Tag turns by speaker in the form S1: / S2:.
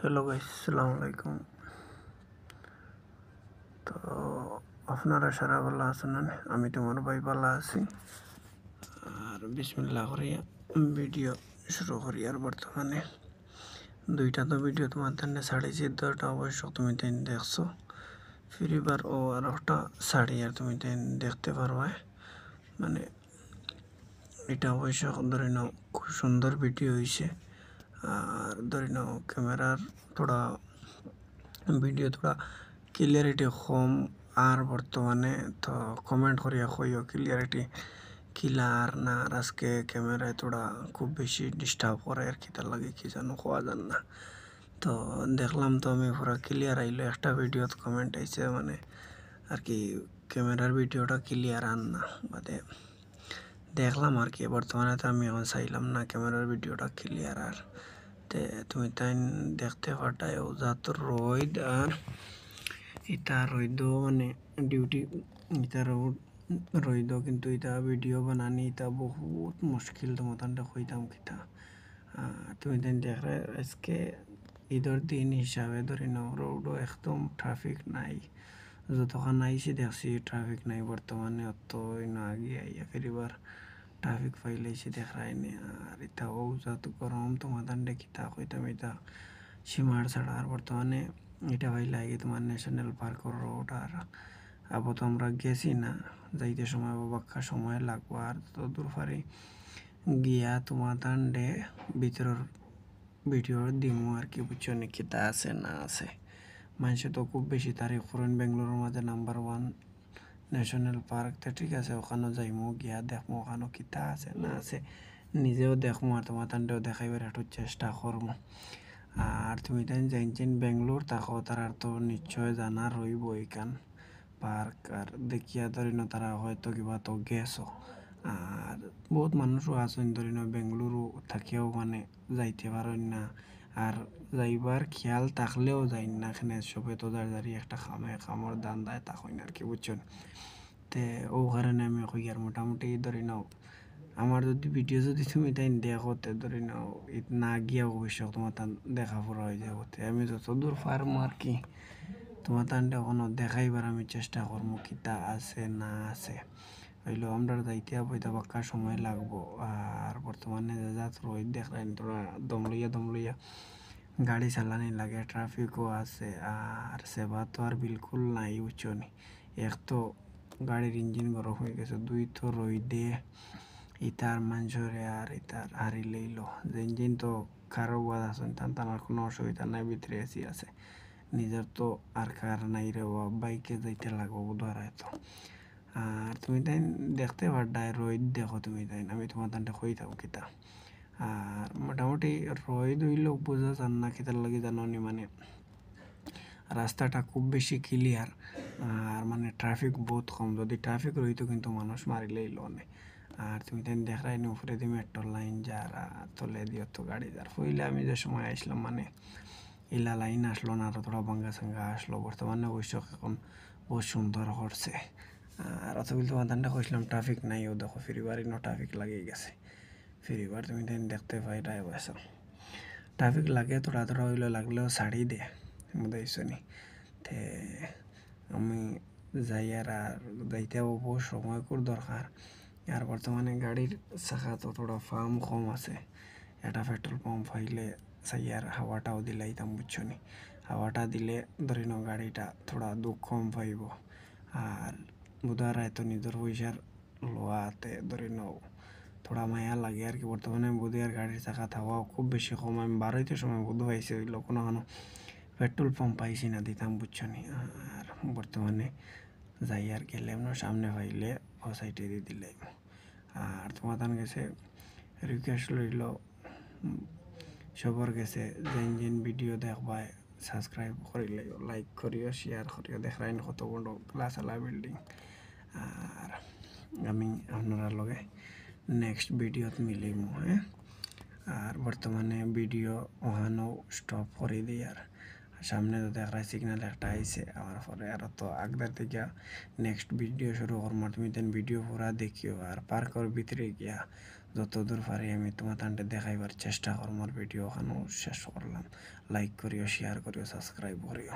S1: Hello guys, আসসালামু আলাইকুম। তো আপনারা সারা ভালো আছেন? আমি তোমার ভাই ভালো আছি। আর বিসমিল্লাহ করে ভিডিও শুরু করি। আর বর্তমানে দুইটা তো ভিডিও তোমার জন্য ছাড়িয়েছি, দুটা অবশ্য তুমি তাই দেখছো। ফিরিবার ও আর একটা শাড়ি আর তুমি তাই দেখতে পারবা। মানে এটা অবশ্য ধরে নাও খুব সুন্দর ভিডিও হয়েছে। আর ধরে নাও ক্যামেরার থোড়া ভিডিও থোড়া ক্লিয়ারিটি কম। আর বর্তমানে তো কমেন্ট করিয়া কইও ক্লিয়ারিটি কিলার না। আর আজকে ক্যামেরায় তোরা খুব বেশি ডিস্টার্ব করে আর কি, তার লাগে কি জানো কোয়া যান না। তো দেখলাম তো আমি পুরা ক্লিয়ার আইলো, একটা ভিডিওত কমেন্ট আইছে মানে আর কি ক্যামেরার ভিডিওটা ক্লিয়ার আন না বাদে দেখলাম আর কি। বর্তমানে তো আমি এখন চাইলাম না ক্যামেরার ভিডিওটা ক্লিয়ার। আর তে তুমি তাই দেখতে পাঠায় যত রোদ আর ইতা রইদ মানে ডিউটি ইতা রইদ, কিন্তু ইতা ভিডিও বানানি ইতা বহুত মুশকিল। তোমার কইতাম কিতা তুমি তাই দেখলে আজকে ঈদের দিন হিসাবে ধরে নাও রোডও একদম ট্রাফিক নাই। যতক্ষণ আইসি দেখছি ট্রাফিক নাই। বর্তমানে অত আগে আইয়া ফেরিবার ট্রাফিক পাইলেছি দেখায়নি। আর ইতা ও যত গরম তোমার কিতা কইতাম ইতা সীমার ছাড়া। আর বর্তমানে এটা ভাই লাগে তোমার ন্যাশনাল পার্কের রোড। আর আবো তো আমরা গেছি না, যাইতে সময় বাক্কা সময় লাগবো। আর তো দূর পারি গিয়া তোমার দান্ডে ভিতরের ভিডিও দিমু আর কি, বুঝছো নি কিতা আছে না আছে। মানুষে তো খুব বেশি তারিখ করেন বেঙ্গলোরের মাঝে নাম্বার 1 ন্যাশনাল পার্ক। তো ঠিক আছে ওখানেও যাইমু, গিয়া দেখমু ওখানেও কিতা আছে না আছে, নিজেও দেখমু আর তোমার তান্ডেও দেখাইবার একটু চেষ্টা করবো। আর তুমি তাই জানছেন বেঙ্গলোর তাকো তারা তো নিশ্চয় জানা রইব এইখান পার্ক। আর দেখিয়া ধরিন তারা হয়তো কিবা তো গেছো। আর বহুত মানুষও আছেন ধরিন বেঙ্গলুরু থাকিও মানে যাইতে পারেন না। আর যাইবার খেয়াল থাকলেও যাই না, এখানে সবে তো দাঁড়িয়ে একটা খামর দান দেয় তখন আর কি, বুঝছেন। তে ও কারণে আমি কই আর মোটামুটি ধরে নাও আমার যদি ভিডিও যদি তুমি তাই দেখো তে ধরে নাও না গিয়া অবশ্য তোমার তান দেখা পড়া হয়ে যাবো। আমি যত দূর পারমো আর কি তোমার তানটা কোনো দেখাইবার আমি চেষ্টা করবো কিতা আছে না আছে। হইলো আমরা যাইতে বইতে বাক্কা সময় লাগবো। আর বর্তমানে যাত রোদ দেখলেন তোরা দম লইয়া গাড়ি চালানি লাগে, ট্রাফিকও আছে। আর সেবা তো আর বিলকুল নাই, বুঝছো নি। এক তো গাড়ির ইঞ্জিন গরম হয়ে গেছে, দুই তো রইদে ইতার মানুষরে আর ইতার হারি লইল যে ইঞ্জিন তো কারো বাদ আসেন তার কোনো অসুবিধা নাই, ভিতরে এসি আছে। নিজের তো আর কার নাই রে, বাইকে যাইতে লাগবো বুধবার তো। আর তুমি তাই দেখতে পারডায় রোদ দেখো তুমি তাই, আমি তোমার তানটা কই থাকো কিতা। আর মোটামুটি রোদ হইল বোঝা যান না কিতার লাগে জানো নি, মানে রাস্তাটা খুব বেশি ক্লিয়ার। আর মানে ট্রাফিক বহুত কম। যদি ট্রাফিক রইতো কিন্তু মানুষ মারিলেই লনে। আর তুমি তাই দেখাই নি উপরে দিয়ে মেট্রো লাইন যারা তলে দিও তো গাড়ি যার ফইলে আমি যে সময় আসলাম মানে ইলা লাইন আসলো না, আরো থোড়া ভাঙ্গা সাঙ্গা আসলো। বর্তমানে অবশ্য এখন বহুত সুন্দর করছে। আর অত বিল তোমার দানটা কইছিলাম ট্রাফিক নাই, ও দেখো ফিরিবারই নো ট্রাফিক লাগিয়ে গেছে। ফিরিবার তুমি তাই দেখতে পাই রায় বয়স ট্রাফিক লাগে থোড়া থোড়া হইলে লাগলেও ছাড়ি দে বুঝাইছো নি। তে আমি যাই আর যাইতে বহু সময় করে দরকার। আর বর্তমানে গাড়ির চাকা তো থোড়া ফার্ম কম আছে। একটা পেট্রোল পাম্প হইলে চাই আর হাওয়াটাও দিলাইতাম, বুঝছো নি। হাওয়াটা দিলে ধরি নাও গাড়িটা থোড়া দুঃখ কম পাইব। আর বুধার তো নিজের পয়সার লোয়াতে ধরি নাও থোড়া মায়া লাগে আর কি। বর্তমানে বুধে আর গাড়ির চাকা থাওয়াও খুব বেশি কম। আমি বারোইতে সময় বুধ পাইছি হইলো কোনো পেট্রোল পাম্প পাইছি না দিতাম, বুঝছো নি। আর বর্তমানে যাই আর গেলাম না, সামনে পাইলে ও সাইডে দিয়ে দিলে। আর তোমার গেছে রিকোয়েস্ট লইল সবার গেছে যে ইঞ্জিন ভিডিও দেখবাই সাবস্ক্রাইব করিলে লাইক করিও শেয়ার করিও। দেখাইন কত বড় ক্লাসওয়ালা বিল্ডিং। আর আমি আপনারা লগে নেক্সট ভিডিওত মিলিম। হ্যাঁ, আর বর্তমানে ভিডিও ওখানেও স্টপ করে দিই। আর সামনে তো দেখা সিগন্যাল একটা আইসে আমার পরে আর তো আগদার থেকে নেক্সট ভিডিও শুরু করবো। তুমি তেন ভিডিও পুরা দেখিও। আর পার্কের ভিতরে গিয়া যত দূর পারি আমি তোমার তান্ডে দেখাইবার চেষ্টা করবো। ভিডিও ওখানেও শেষ করলাম। লাইক করিও, শেয়ার করিও, সাবস্ক্রাইব করিও।